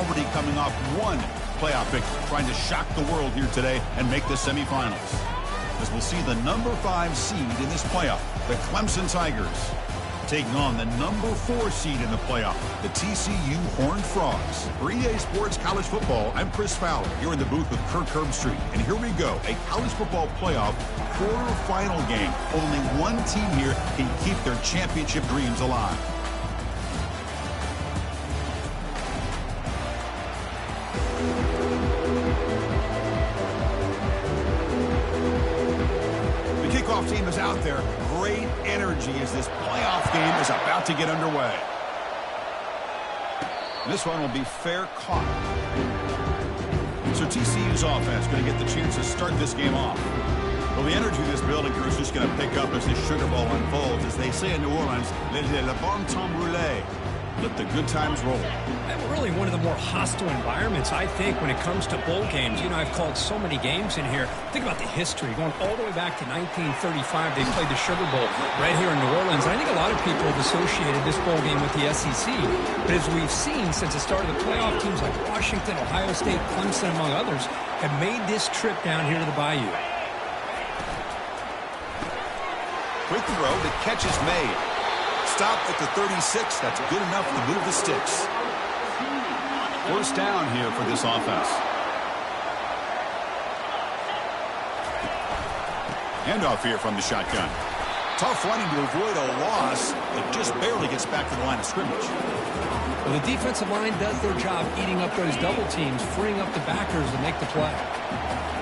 already coming off one playoff victory, trying to shock the world here today and make the semifinals. As we'll see the number 5 seed in this playoff, the Clemson Tigers, taking on the number 4 seed in the playoff, the TCU Horned Frogs. For EA Sports College Football, I'm Chris Fowler, here in the booth with Kirk Herbstreit. And here we go, a college football playoff quarterfinal game. Only one team here can keep their championship dreams alive. The kickoff team is out there. Great energy as this playoff game is about to get underway. This one will be fair caught. So TCU's offense going to get the chance to start this game off. Well, the energy of this building crew is just going to pick up as this Sugar Bowl unfolds. As they say in New Orleans, le bon temps roulé. Let the good times roll. Really one of the more hostile environments, I think, when it comes to bowl games. You know, I've called so many games in here. Think about the history. Going all the way back to 1935, they played the Sugar Bowl right here in New Orleans. And I think a lot of people have associated this bowl game with the SEC. But as we've seen since the start of the playoff, teams like Washington, Ohio State, Clemson, among others, have made this trip down here to the Bayou. Quick throw, the catch is made. Stop at the 36. That's good enough to move the sticks. First down here for this offense. Handoff here from the shotgun. Tough running to avoid a loss, but just barely gets back to the line of scrimmage. Well, the defensive line does their job eating up those double teams, freeing up the backers to make the play.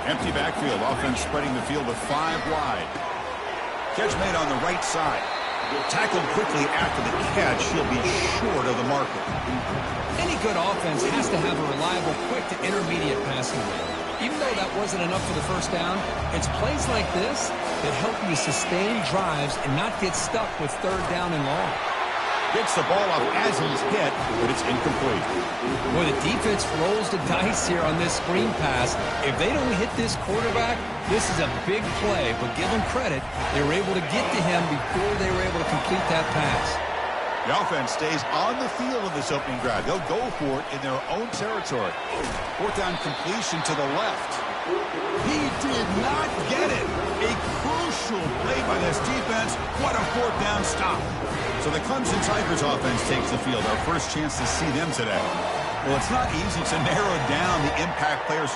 Empty backfield. Offense spreading the field with 5 wide. Catch made on the right side. Tackled quickly after the catch. He'll be short of the marker. Any good offense has to have a reliable, quick to intermediate passing game. Even though that wasn't enough for the first down, it's plays like this that help you sustain drives and not get stuck with 3rd down and long. Gets the ball up as he's hit, but it's incomplete. Boy, the defense rolls the dice here on this screen pass. If they don't hit this quarterback, this is a big play, but give them credit. They were able to get to him before they were able to complete that pass. The offense stays on the field in this opening drive. They'll go for it in their own territory. 4th down completion to the left. He did not get it. A crucial play by this defense. What a 4th down stop. So the Clemson Tigers offense takes the field. Our first chance to see them today. Well, it's not easy to narrow down the impact players.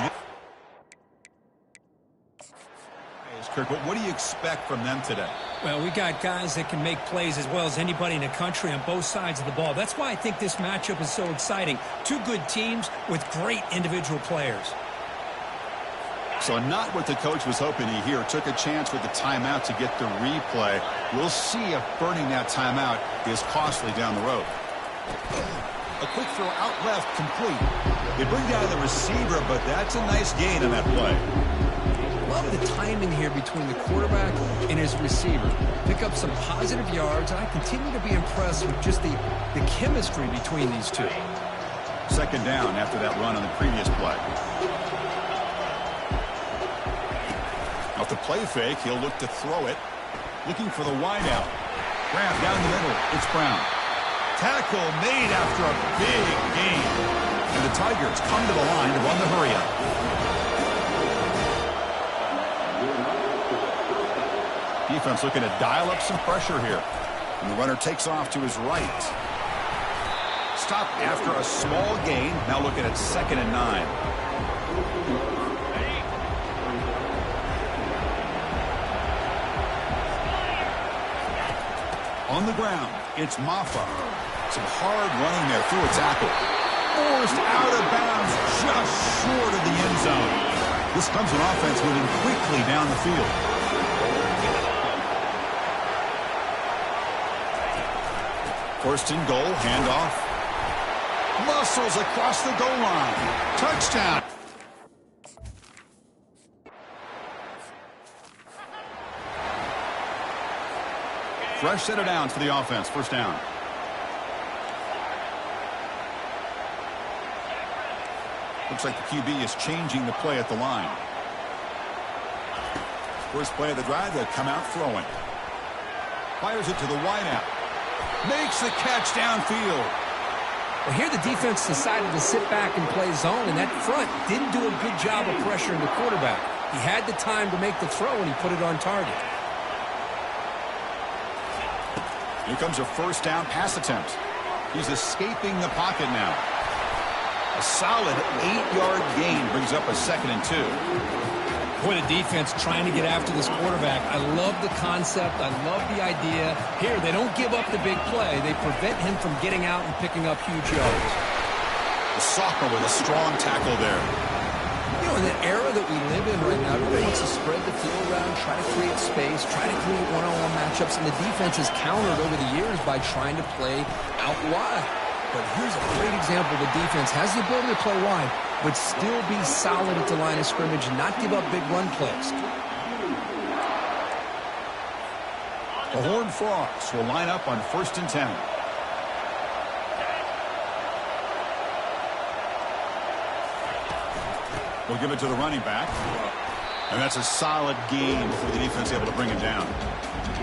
Kirk, what do you expect from them today? Well, we got guys that can make plays as well as anybody in the country on both sides of the ball. That's why I think this matchup is so exciting. 2 good teams with great individual players. So not what the coach was hoping to hear. Took a chance with the timeout to get the replay. We'll see if burning that timeout is costly down the road. A quick throw out left, complete. They bring down the receiver, but that's a nice gain on that play. Love the timing here between the quarterback and his receiver. Pick up some positive yards, and I continue to be impressed with just the chemistry between these two. 2nd down after that run on the previous play. Off the play fake, he'll look to throw it. Looking for the wideout. Grab down the middle. It's Brown. Tackle made after a big gain. And the Tigers come to the line to run the hurry-up. Defense looking to dial up some pressure here. And the runner takes off to his right. Stop after a small gain. Now looking at 2nd and 9. On the ground, it's Maffa. Some hard running there through a tackle. Forced out of bounds just short of the end zone. This comes an offense moving quickly down the field. First and goal, handoff. Muscles across the goal line. Touchdown. Fresh set of downs for the offense. First down. Looks like the QB is changing the play at the line. First play of the drive, they'll come out throwing. Fires it to the wideout. Makes the catch downfield. Well, here the defense decided to sit back and play zone, and that front didn't do a good job of pressuring the quarterback. He had the time to make the throw, and he put it on target. Here comes a first down pass attempt. He's escaping the pocket now. A solid 8-yard gain brings up a 2nd and 2. Boy, the defense trying to get after this quarterback. I love the concept. I love the idea. Here, they don't give up the big play. They prevent him from getting out and picking up huge yards. The sophomore with a strong tackle there. You know, in the era that we live in right now, everybody wants to spread the field around, try to create space, try to create one-on-one matchups, and the defense has countered over the years by trying to play out wide. But here's a great example. The defense has the ability to play wide, but still be solid at the line of scrimmage and not give up big run plays. The Horned Frogs will line up on 1st and 10. We'll give it to the running back. And that's a solid gain before the defense able to bring it down.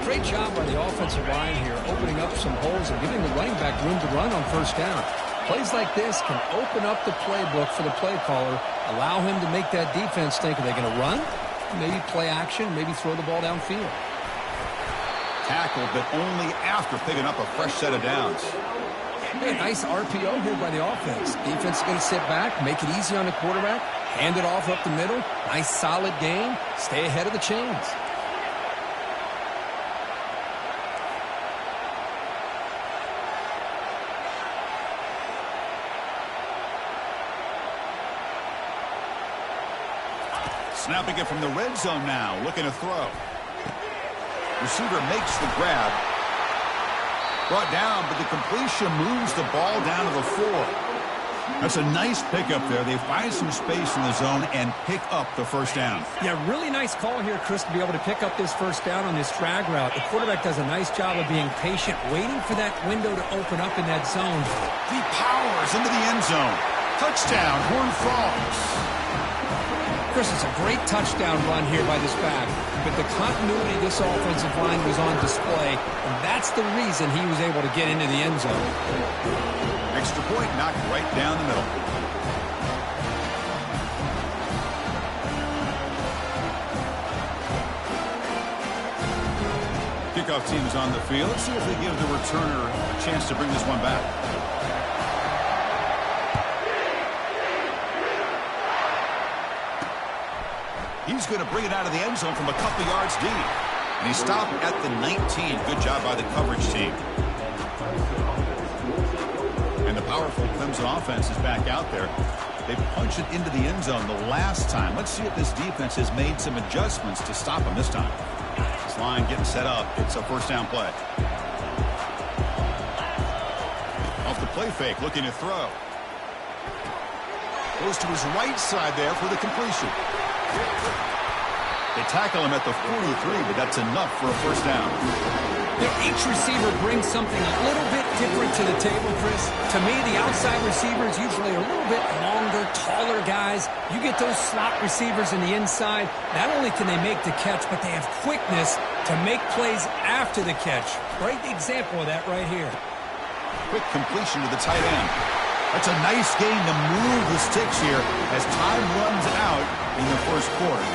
Great job by the offensive line here, opening up some holes and giving the running back room to run on 1st down. Plays like this can open up the playbook for the play caller, allow him to make that defense think, are they going to run? Maybe play action, maybe throw the ball downfield. Tackled, but only after picking up a fresh set of downs. Yeah, nice RPO here by the offense. Defense is going to sit back, make it easy on the quarterback, hand it off up the middle. Nice solid gain. Stay ahead of the chains. Snapping it from the red zone now, looking to throw. Receiver makes the grab. Brought down, but the completion moves the ball down to the 4. That's a nice pickup there. They find some space in the zone and pick up the 1st down. Yeah, really nice call here, Chris, to be able to pick up this 1st down on this drag route. The quarterback does a nice job of being patient, waiting for that window to open up in that zone. He powers into the end zone. Touchdown, Horned Frogs. Chris, it's a great touchdown run here by this back, but the continuity of this offensive line was on display, and that's the reason he was able to get into the end zone. Extra point knocked right down the middle. Kickoff team is on the field. Let's see if they give the returner a chance to bring this one back. He's going to bring it out of the end zone from a couple yards deep. And he stopped at the 19. Good job by the coverage team. And the powerful Clemson offense is back out there. They punched it into the end zone the last time. Let's see if this defense has made some adjustments to stop him this time. This line getting set up. It's a 1st down play. Off the play fake, looking to throw. Goes to his right side there for the completion. They tackle him at the 43, but that's enough for a 1st down. Each receiver brings something a little bit different to the table, Chris. To me, the outside receivers usually are a little bit longer, taller guys. You get those slot receivers in the inside, not only can they make the catch, but they have quickness to make plays after the catch. Great example of that right here. Quick completion to the tight end. That's a nice gain to move the sticks here as time runs out in the 1st quarter.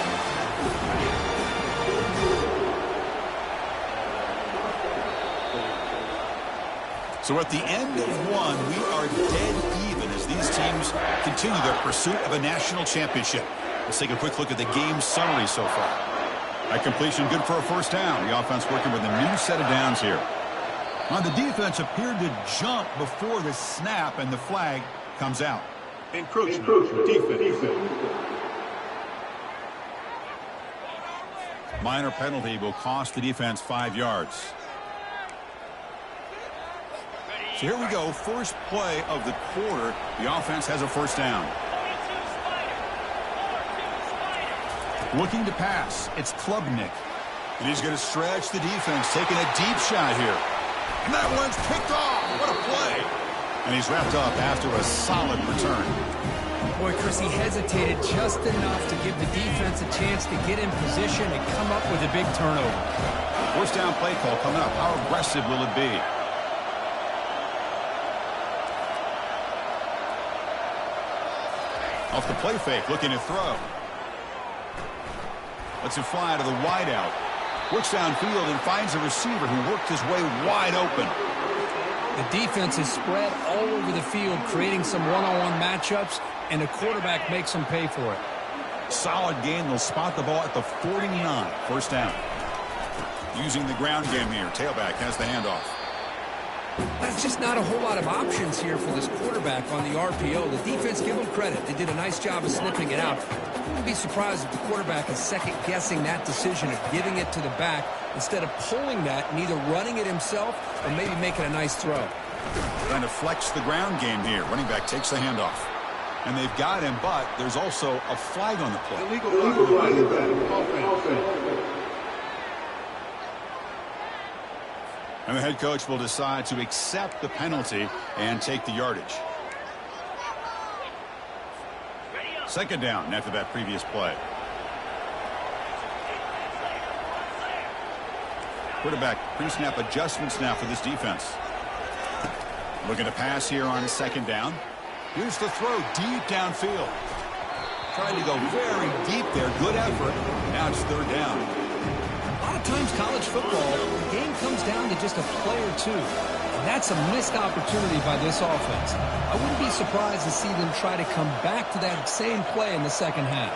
So at the end of 1, we are dead even as these teams continue their pursuit of a national championship. Let's take a quick look at the game summary so far. That completion good for a 1st down. The offense working with a new set of downs here. On the defense appeared to jump before the snap, and the flag comes out. Encroachment. Defense. Minor penalty will cost the defense 5 yards. So here we go. First play of the quarter. The offense has a 1st down. Looking to pass. It's Klubnik. And he's going to stretch the defense, taking a deep shot here. And that one's picked off. What a play. And he's wrapped up after a solid return. Boy, Chris, he hesitated just enough to give the defense a chance to get in position and come up with a big turnover. 1st down play call coming up. How aggressive will it be? Off the play fake, looking to throw. Lets it fly to the wideout. Works downfield and finds a receiver who worked his way wide open. The defense is spread all over the field, creating some one-on-one matchups, and the quarterback makes them pay for it. Solid gain. They'll spot the ball at the 49. First down. Using the ground game here. Tailback has the handoff. That's just not a whole lot of options here for this quarterback on the RPO. The defense, give them credit. They did a nice job of sniffing it out. I wouldn't be surprised if the quarterback is second-guessing that decision of giving it to the back instead of pulling that and either running it himself or maybe making a nice throw. Trying to flex the ground game here. Running back takes the handoff. And they've got him, but there's also a flag on the play. Illegal offense. And the head coach will decide to accept the penalty and take the yardage. Second down after that previous play. Quarterback pre-snap adjustments now for this defense. Looking to pass here on second down. Here's the throw deep downfield. Trying to go very deep there. Good effort. Now it's third down. A lot of times college football, the game comes down to just a play or two. And that's a missed opportunity by this offense. I wouldn't be surprised to see them try to come back to that same play in the second half.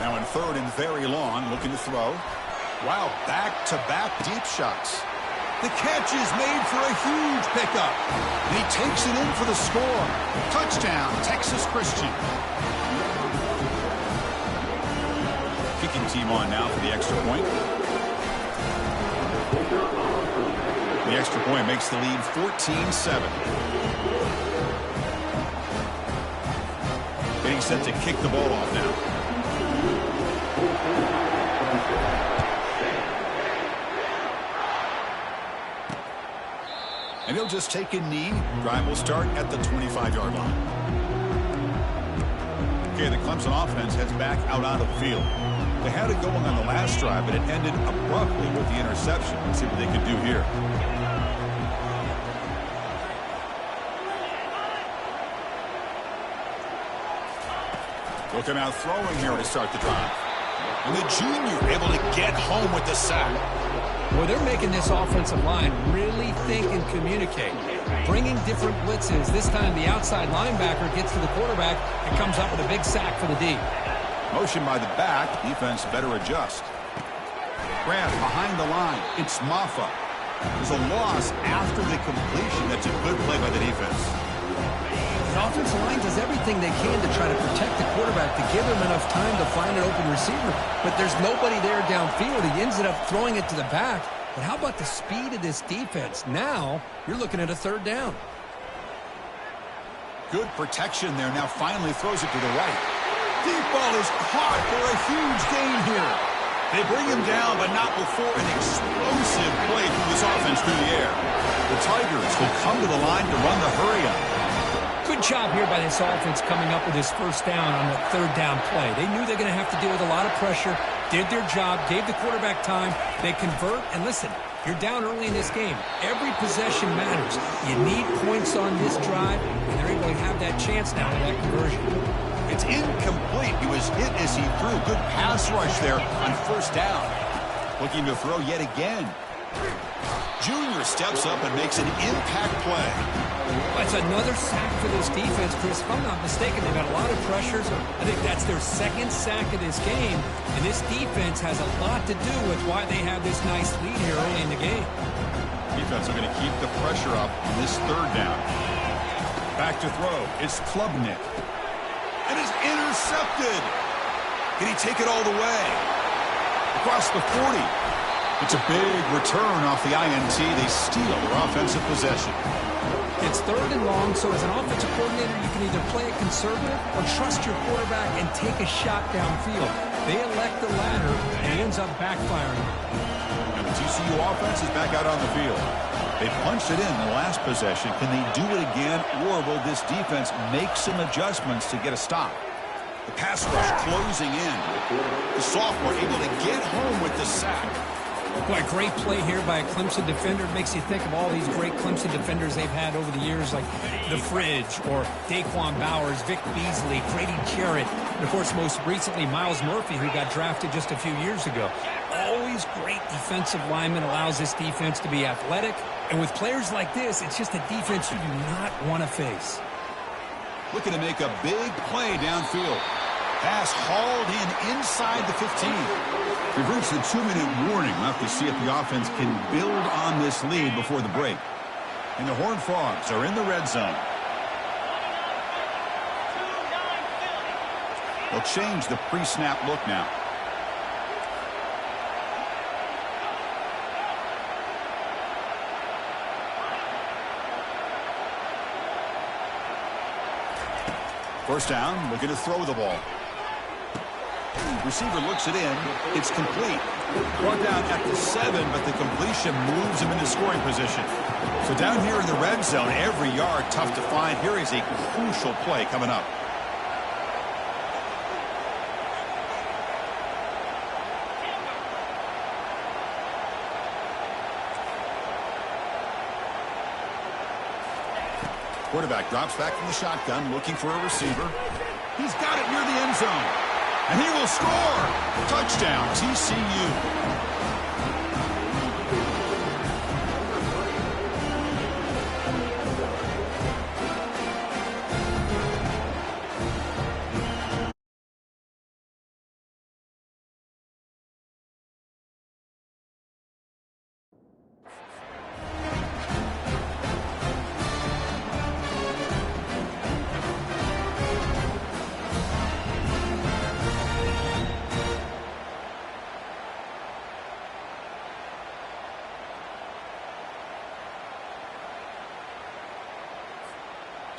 Now in third and very long, looking to throw. Wow, back-to-back deep shots. The catch is made for a huge pickup. And he takes it in for the score. Touchdown, Texas Christian. Kicking team on now for the extra point. The extra point makes the lead 14-7. Getting set to kick the ball off now. And he'll just take a knee. Drive will start at the 25-yard line. Okay, the Clemson offense heads back out onto the field. They had it going on the last drive, but it ended abruptly with the interception. Let's see what they can do here. Looking out throwing here to start the drive. And the junior able to get home with the sack. Well, they're making this offensive line really think and communicate. Bringing different blitzes. This time the outside linebacker gets to the quarterback and comes up with a big sack for the D. Motion by the back. Defense better adjust. Grant behind the line. It's Maffa. There's a loss after the completion. That's a good play by the defense. The offensive line does everything they can to try to protect the quarterback, to give him enough time to find an open receiver. But there's nobody there downfield. He ends up throwing it to the back. But how about the speed of this defense? Now you're looking at a third down. Good protection there. Now finally throws it to the right. Deep ball is caught for a huge gain here. They bring him down, but not before an explosive play through this offense through the air. The Tigers will come to the line to run the hurry-up. Good job here by this offense coming up with this first down on the third down play. They knew they're going to have to deal with a lot of pressure, did their job, gave the quarterback time. They convert, and listen, you're down early in this game. Every possession matters. You need points on this drive, and they're able to have that chance now with that conversion. It's incomplete. He was hit as he threw. Good pass rush there on first down. Looking to throw yet again. Junior steps up and makes an impact play. That's another sack for this defense, Chris. If I'm not mistaken, they've had a lot of pressures. I think that's their second sack of this game. And this defense has a lot to do with why they have this nice lead here early in the game. Defense are going to keep the pressure up on this third down. Back to throw. It's Klubnik. And it's intercepted. Can he take it all the way? Across the 40. It's a big return off the INT. They steal their offensive possession. It's third and long, so as an offensive coordinator, you can either play it conservative or trust your quarterback and take a shot downfield. They elect the latter, and it ends up backfiring. And the TCU offense is back out on the field. They punched it in the last possession. Can they do it again, or will this defense make some adjustments to get a stop? The pass rush closing in. The sophomore able to get home with the sack. Boy, a great play here by a Clemson defender. It makes you think of all these great Clemson defenders they've had over the years, like The Fridge or Daquan Bowers, Vic Beasley, Grady Jarrett, and, of course, most recently, Myles Murphy, who got drafted just a few years ago. Always great defensive lineman, allows this defense to be athletic. And with players like this, it's just a defense you do not want to face. Looking to make a big play downfield. Pass hauled in inside the 15. We've reached the 2-minute warning. We'll have to see if the offense can build on this lead before the break. And the Horned Frogs are in the red zone. They'll change the pre-snap look now. First down, looking to throw the ball. Receiver looks it in. It's complete. Brought down at the 7, but the completion moves him into scoring position. So down here in the red zone, every yard tough to find. Here is a crucial play coming up. Quarterback drops back from the shotgun, looking for a receiver. He's got it near the end zone. And he will score. Touchdown, TCU.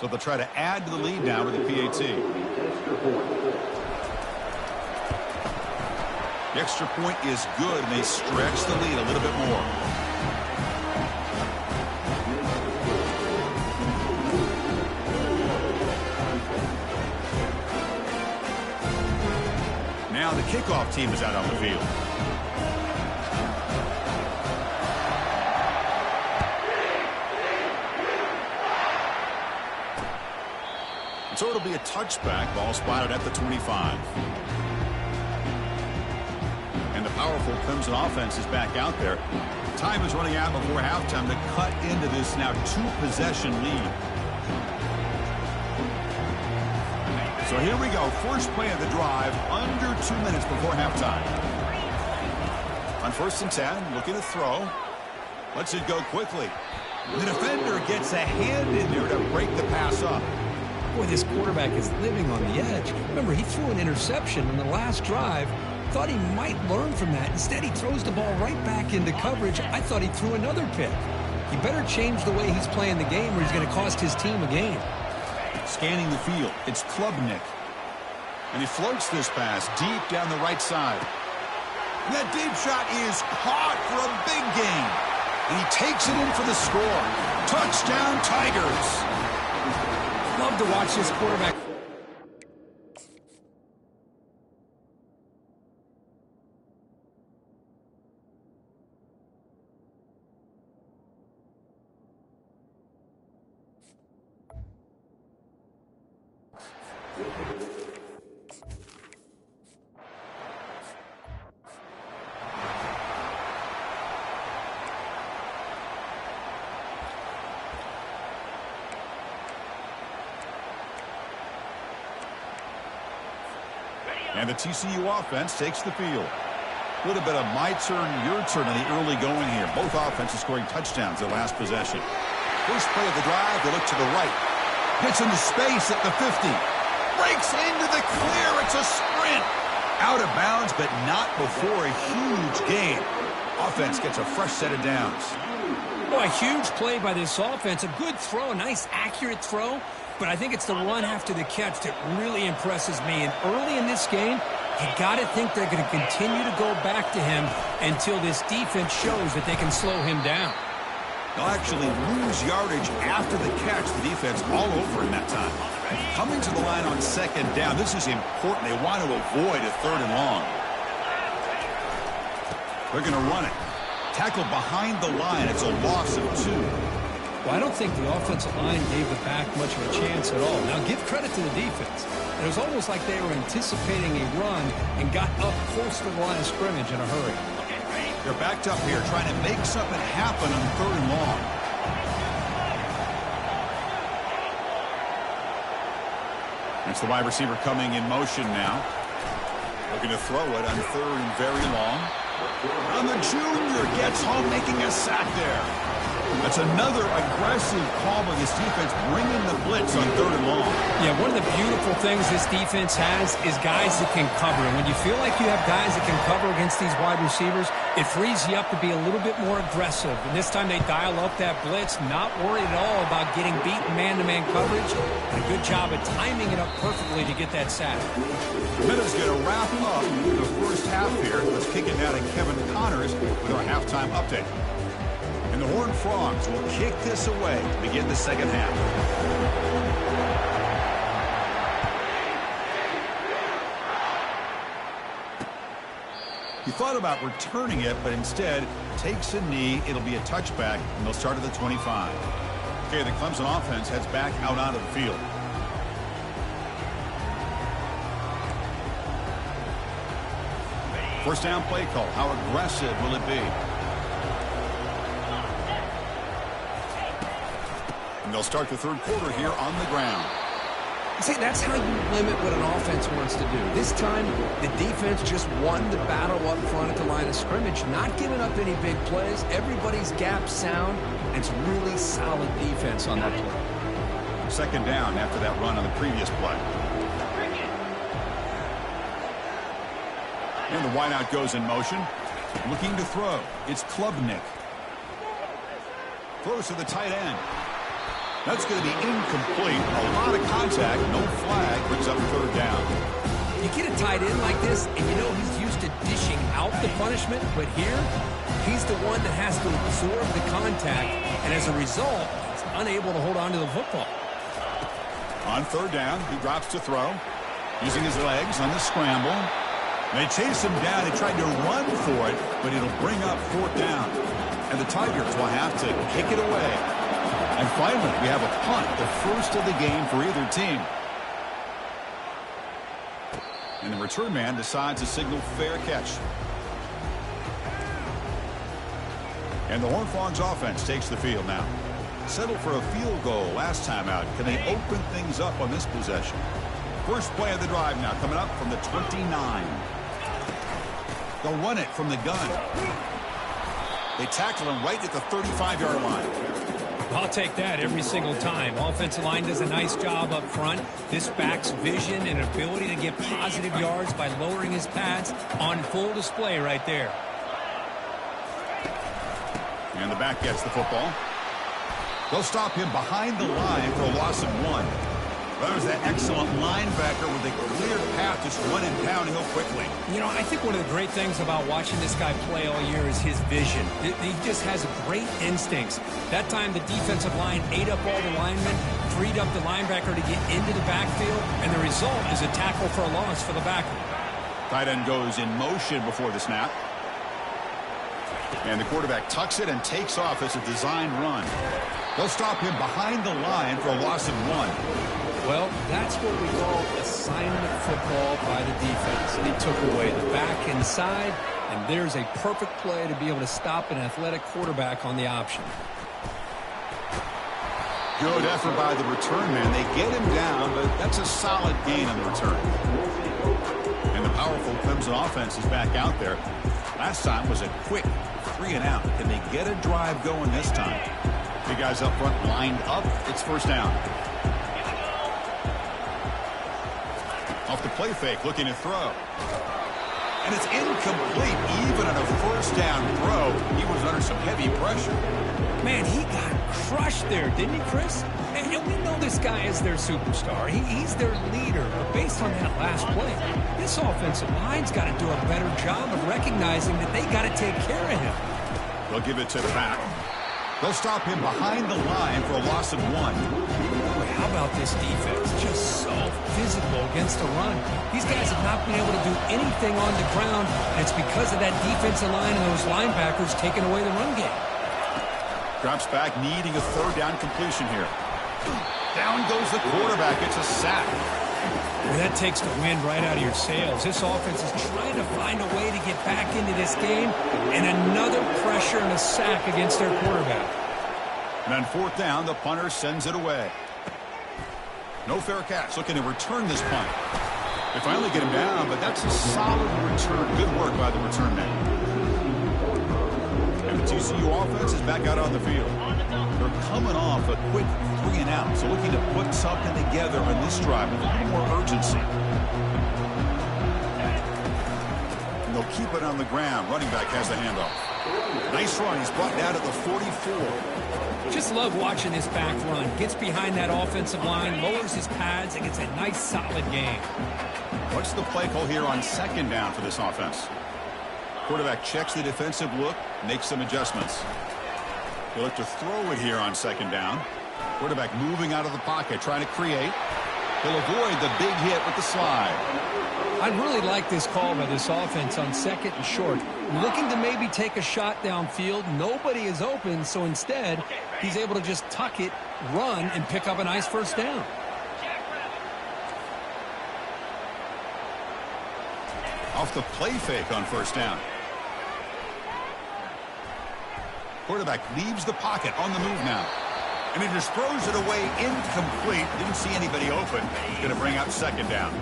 So they'll try to add to the lead now with the PAT. The extra point is good, and they stretch the lead a little bit more. Now the kickoff team is out on the field. So it'll be a touchback. Ball spotted at the 25. And the powerful Clemson offense is back out there. Time is running out before halftime to cut into this now 2-possession lead. So here we go. First play of the drive, under 2 minutes before halftime. On 1st and 10, looking to throw. Lets it go quickly. The defender gets a hand in there to break the pass up. Boy, this quarterback is living on the edge. Remember, he threw an interception in the last drive. Thought he might learn from that. Instead, he throws the ball right back into coverage. I thought he threw another pick. He better change the way he's playing the game or he's going to cost his team a game. Scanning the field, it's Klubnik. And he floats this pass deep down the right side. And that deep shot is caught for a big gain. And he takes it in for the score. Touchdown, Tigers. Love to watch this quarterback. And the TCU offense takes the field. A little bit of my turn, your turn in the early going here. Both offenses scoring touchdowns their last possession. First play of the drive, they look to the right. Gets into space at the 50. Breaks into the clear. It's a sprint. Out of bounds, but not before a huge gain. Offense gets a fresh set of downs. Boy, a huge play by this offense. A good throw, a nice accurate throw. But I think it's the run after the catch that really impresses me. And early in this game, you got to think they're going to continue to go back to him until this defense shows that they can slow him down. They'll actually lose yardage after the catch. The defense all over in that time. Coming to the line on 2nd down. This is important. They want to avoid a 3rd and long. They're going to run it. Tackled behind the line. It's a loss of 2. Well, I don't think the offensive line gave the back much of a chance at all. Now, give credit to the defense. It was almost like they were anticipating a run and got up close to the line of scrimmage in a hurry. They're backed up here trying to make something happen on 3rd and long. That's the wide receiver coming in motion now. Looking to throw it on 3rd and very long. And the junior gets home, making a sack there. That's another aggressive call by this defense, bringing the blitz on 3rd and long. Yeah, one of the beautiful things this defense has is guys that can cover. And when you feel like you have guys that can cover against these wide receivers, it frees you up to be a little bit more aggressive. And this time they dial up that blitz, not worried at all about getting beaten man-to-man coverage. And a good job of timing it up perfectly to get that sack. Minutes going to wrap up the first half here. Let's kick it now to Kevin Connors with our halftime update. And the Horned Frogs will kick this away to begin the second half. He thought about returning it, but instead takes a knee. It'll be a touchback, and they'll start at the 25. Okay, the Clemson offense heads back out onto the field. First down play call. How aggressive will it be? And they'll start the 3rd quarter here on the ground. See, that's how you limit what an offense wants to do. This time, the defense just won the battle up front at the line of scrimmage, not giving up any big plays. Everybody's gap sound. It's really solid defense on that play. Second down after that run on the previous play. And the wideout goes in motion. Looking to throw. It's Klubnik. Throws to the tight end. That's going to be incomplete. A lot of contact. No flag. Brings up 3rd down. You get a tight end like this, and you know he's used to dishing out the punishment. But here, he's the one that has to absorb the contact. And as a result, he's unable to hold on to the football. On 3rd down, he drops to throw. Using his legs on the scramble. They chase him down. They tried to run for it, but it'll bring up 4th down. And the Tigers will have to kick it away. And finally, we have a punt, the first of the game for either team. And the return man decides to signal fair catch. And the Horned Frogs offense takes the field now. Settled for a field goal last time out. Can they open things up on this possession? First play of the drive now coming up from the 29. They'll run it from the gun. They tackle him right at the 35-yard line. I'll take that every single time. Offensive line does a nice job up front. This back's vision and ability to get positive yards by lowering his pads on full display right there. And the back gets the football. They'll stop him behind the line for a loss of 1. There's that excellent linebacker with a clear path, just running downhill quickly. You know, I think one of the great things about watching this guy play all year is his vision. He just has great instincts. That time the defensive line ate up all the linemen, freed up the linebacker to get into the backfield, and the result is a tackle for a loss for the backer. Tight end goes in motion before the snap. And the quarterback tucks it and takes off as a design run. They'll stop him behind the line for a loss of 1. Well, that's what we call assignment football by the defense. They took away the back inside, and there's a perfect play to be able to stop an athletic quarterback on the option. Good effort by the return man. They get him down, but that's a solid gain on the return. And the powerful Clemson offense is back out there. Last time was a quick 3-and-out. Can they get a drive going this time? The guys up front lined up. It's first down. Off the play fake, looking to throw. And it's incomplete. Even on a first down throw, he was under some heavy pressure. Man, he got crushed there, didn't he, Chris? And we know this guy is their superstar. He's their leader. But based on that last play, this offensive line's got to do a better job of recognizing that they got to take care of him. They'll give it to the back. They'll stop him behind the line for a loss of 1. How about this defense? Just so physical against the run. These guys have not been able to do anything on the ground, and it's because of that defensive line and those linebackers taking away the run game. Drops back, needing a third down completion here. Down goes the quarterback. It's a sack. Well, that takes the wind right out of your sails. This offense is trying to find a way to get back into this game, and another pressure and a sack against their quarterback. And on fourth down, the punter sends it away. No fair catch. Looking to return this punt. They finally get him down, but that's a solid return. Good work by the return man. And the TCU offense is back out on the field. They're coming off a quick 3 and out, so looking to put something together on this drive with a little more urgency. And they'll keep it on the ground. Running back has the handoff. Nice run. He's brought down at the 44. Just love watching this back run. Gets behind that offensive line, lowers his pads, and gets a nice, solid gain. What's the play call here on second down for this offense? Quarterback checks the defensive look, makes some adjustments. He'll look to throw it here on second down. Quarterback moving out of the pocket, trying to create. He'll avoid the big hit with the slide. I really like this call by this offense on second and short. Looking to maybe take a shot downfield. Nobody is open, so instead, he's able to just tuck it, run, and pick up a nice first down. Off the play fake on first down. Quarterback leaves the pocket on the move now. And he just throws it away incomplete. Didn't see anybody open. He's going to bring up second down.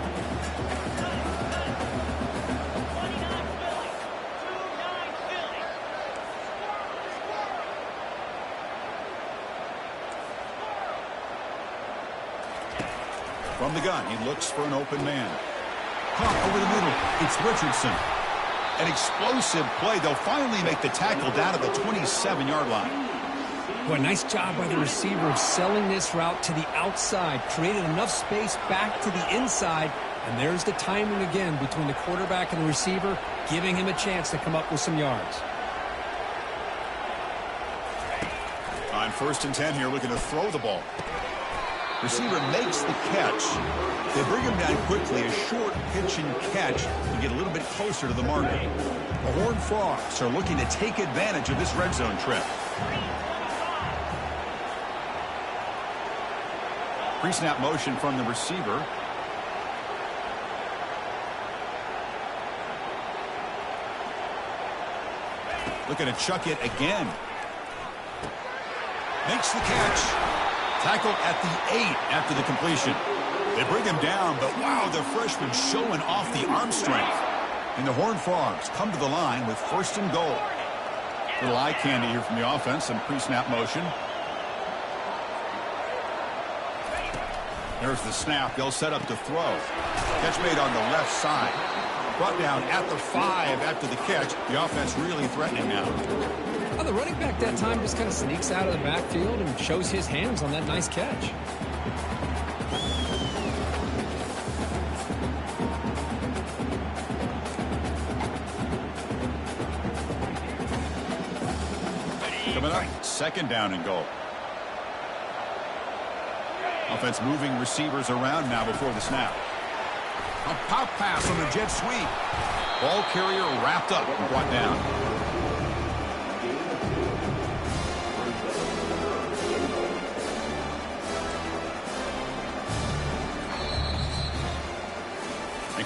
From the gun, he looks for an open man. Pump over the middle. It's Richardson. An explosive play. They'll finally make the tackle down at the 27-yard line. Boy, nice job by the receiver of selling this route to the outside. Created enough space back to the inside. And there's the timing again between the quarterback and the receiver, giving him a chance to come up with some yards. On first and 10 here, looking to throw the ball. Receiver makes the catch. They bring him down quickly. A short pitch and catch to get a little bit closer to the marker. The Horned Frogs are looking to take advantage of this red zone trip. Pre-snap motion from the receiver. Looking to chuck it again. Makes the catch. Tackle at the 8 after the completion. They bring him down, but wow, the freshman showing off the arm strength. And the Horned Frogs come to the line with first and goal. Little eye candy here from the offense, some pre-snap motion. There's the snap. They'll set up to throw. Catch made on the left side. Brought down at the 5 after the catch. The offense really threatening now. Well, the running back that time just kind of sneaks out of the backfield and shows his hands on that nice catch. Coming up, second down and goal. Offense moving receivers around now before the snap. A pop pass on the jet sweep. Ball carrier wrapped up and brought down.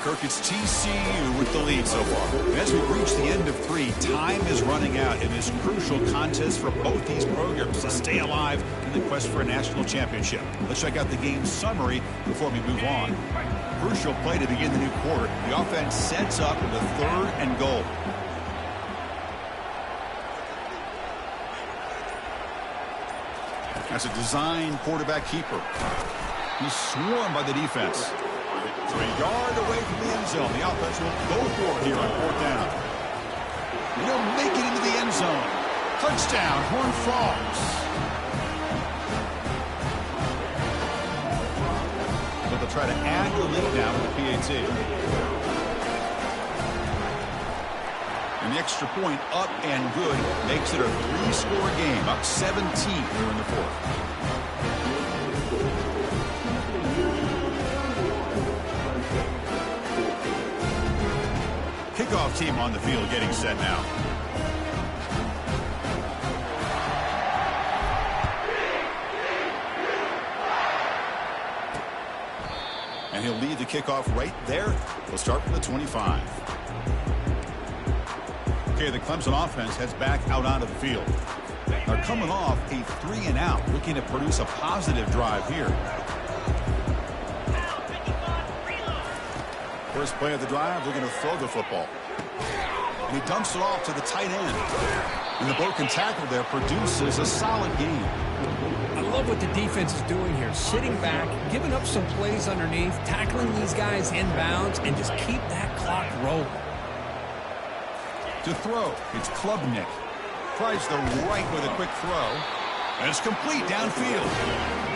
Kirk, it's TCU with the lead so far. And as we reach the end of 3, time is running out in this crucial contest for both these programs to stay alive in the quest for a national championship. Let's check out the game summary before we move on. Crucial play to begin the new quarter. The offense sets up with a 3rd and goal. That's a design quarterback keeper. He's swarmed by the defense. So a yard away from the end zone. The offense will go for it here on 4th down. They'll make it into the end zone. Touchdown, Horned Frogs. But they'll try to add the lead now with the PAT. And the extra point up and good makes it a 3-score game. Up 17 here in the 4th. kickoff team on the field getting set now. And he'll lead the kickoff right there. We'll start from the 25. Okay, the Clemson offense heads back out onto the field. They're coming off a 3-and-out, looking to produce a positive drive here. First play of the drive, we're going to throw the football. And he dumps it off to the tight end. And the broken tackle there produces a solid gain. I love what the defense is doing here. Sitting back, giving up some plays underneath, tackling these guys inbounds, and just keep that clock rolling. To throw, it's Klubnik. Tries the right with a quick throw. And it's complete downfield.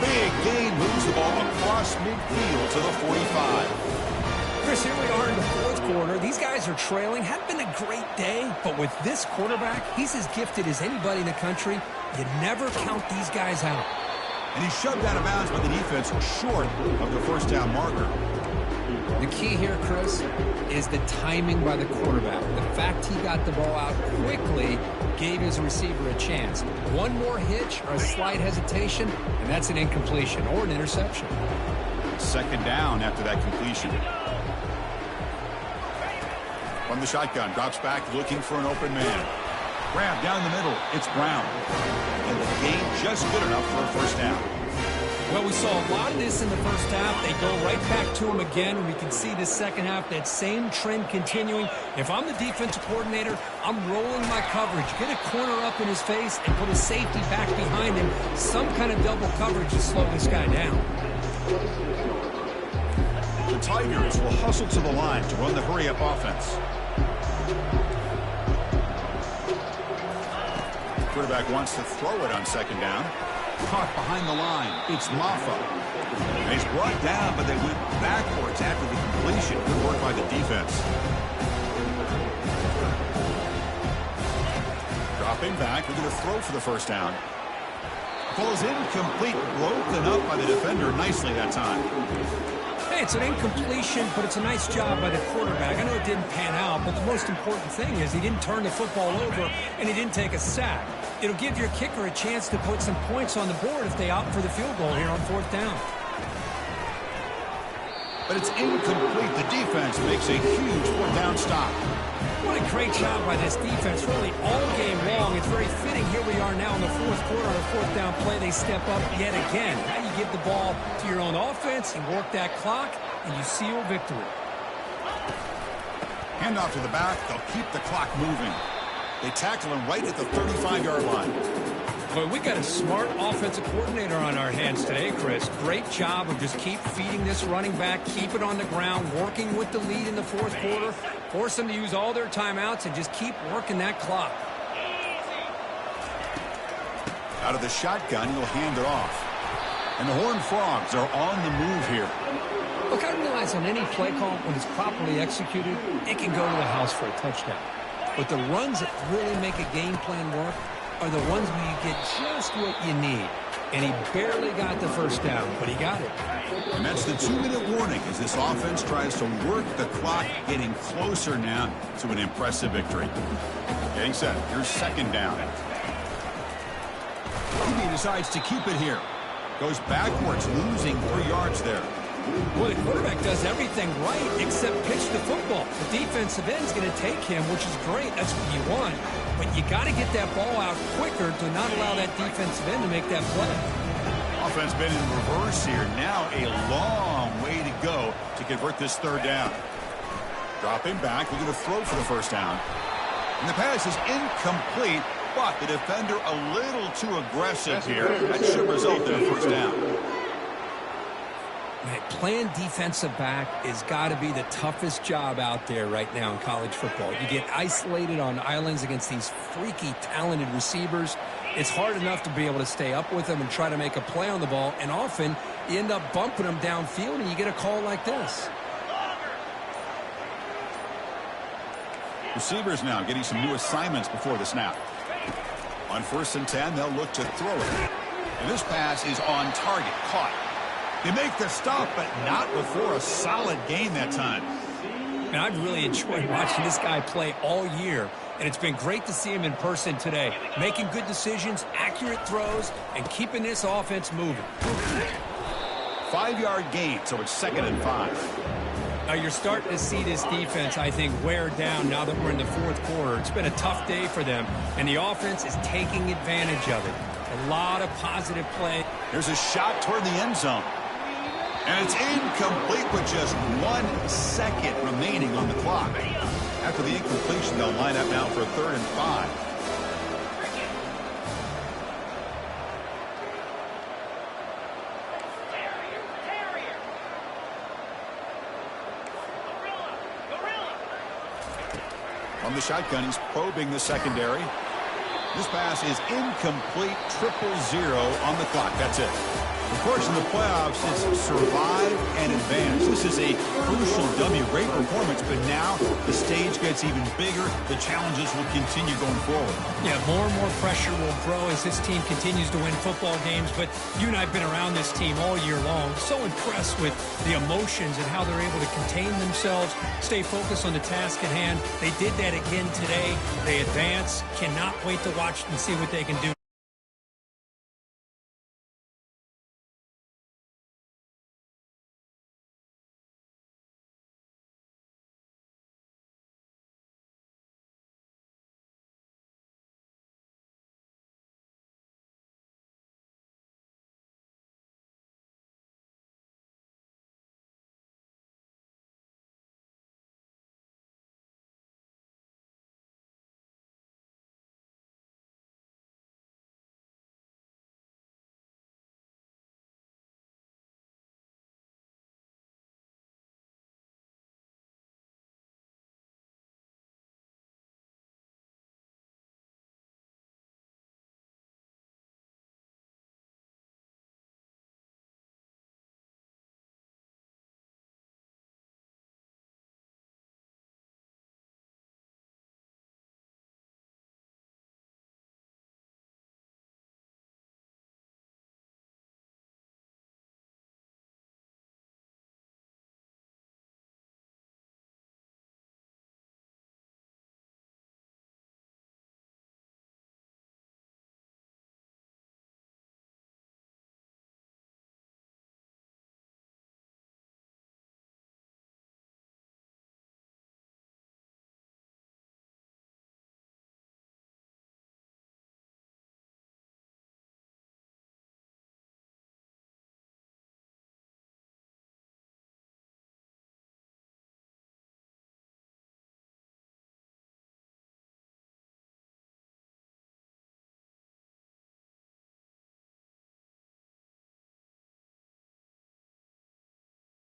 Big gain, moves the ball across midfield to the 45. Chris, here we are in the fourth quarter. These guys are trailing. Hadn't been a great day, but with this quarterback, he's as gifted as anybody in the country. You never count these guys out. And he's shoved out of bounds by the defense short of the first down marker. The key here, Chris, is the timing by the quarterback. The fact he got the ball out quickly gave his receiver a chance. One more hitch or a slight hesitation, and that's an incompletion or an interception. Second down after that completion. From the shotgun, drops back looking for an open man. Grab down the middle. It's Brown. And the gain just good enough for a first down. Well, we saw a lot of this in the first half. They go right back to him again, and we can see the second half, that same trend continuing. If I'm the defensive coordinator, I'm rolling my coverage. Get a corner up in his face and put a safety back behind him. Some kind of double coverage to slow this guy down. The Tigers will hustle to the line to run the hurry-up offense. Quarterback wants to throw it on second down. Caught behind the line. It's Maffa. And he's brought down, but they went backwards after the completion. Good work by the defense. Dropping back. We're going to throw for the first down. Falls incomplete. Broken up by the defender nicely that time. Hey, it's an incompletion, but it's a nice job by the quarterback. I know it didn't pan out, but the most important thing is he didn't turn the football over and he didn't take a sack. It'll give your kicker a chance to put some points on the board if they opt for the field goal here on fourth down. But it's incomplete. The defense makes a huge fourth down stop. What a great job by this defense, really all game long. It's very fitting. Here we are now in the fourth quarter on a fourth down play. They step up yet again. Now you give the ball to your own offense, you work that clock, and you seal victory. Handoff to the back. They'll keep the clock moving. They tackle him right at the 35-yard line. Boy, we got a smart offensive coordinator on our hands today, Chris. Great job of just keep feeding this running back, keep it on the ground, working with the lead in the fourth quarter, force them to use all their timeouts, and just keep working that clock. Out of the shotgun, he'll hand it off. And the Horned Frogs are on the move here. Look, I realize on any play call, when it's properly executed, it can go to the house for a touchdown. But the runs that really make a game plan work are the ones where you get just what you need. And he barely got the first down, but he got it. And that's the 2-minute warning as this offense tries to work the clock, getting closer now to an impressive victory. Getting set. Here's second down. He decides to keep it here. Goes backwards, losing 3 yards there. Well, the quarterback does everything right except pitch the football. The defensive end's going to take him, which is great. That's what you want. But you got to get that ball out quicker to not allow that defensive end to make that play. Offense been in reverse here. Now a long way to go to convert this third down. Dropping back. We're going to throw for the first down. And the pass is incomplete, but the defender a little too aggressive here. That should result in a first down. Man, playing defensive back has got to be the toughest job out there right now in college football. You get isolated on islands against these freaky, talented receivers. It's hard enough to be able to stay up with them and try to make a play on the ball, and often you end up bumping them downfield and you get a call like this. Receivers now getting some new assignments before the snap. On 1st and 10, they'll look to throw it. And this pass is on target, caught. They make the stop, but not before a solid gain that time. Man, I've really enjoyed watching this guy play all year, and it's been great to see him in person today, making good decisions, accurate throws, and keeping this offense moving. 5-yard gain, so it's 2nd and 5. Now you're starting to see this defense, I think, wear down now that we're in the fourth quarter. It's been a tough day for them, and the offense is taking advantage of it. A lot of positive play. Here's a shot toward the end zone. And it's incomplete with just 1 second remaining on the clock. After the incompletion, they'll line up now for 3rd and 5. From the shotgun, he's probing the secondary. This pass is incomplete, 0-0 on the clock. That's it. Of course, in the playoffs, it's survive and advance. This is a crucial W. Great performance, but now the stage gets even bigger. The challenges will continue going forward. Yeah, more and more pressure will grow as this team continues to win football games, but you and I have been around this team all year long. So impressed with the emotions and how they're able to contain themselves, stay focused on the task at hand. They did that again today. They advance. Cannot wait to watch and see what they can do.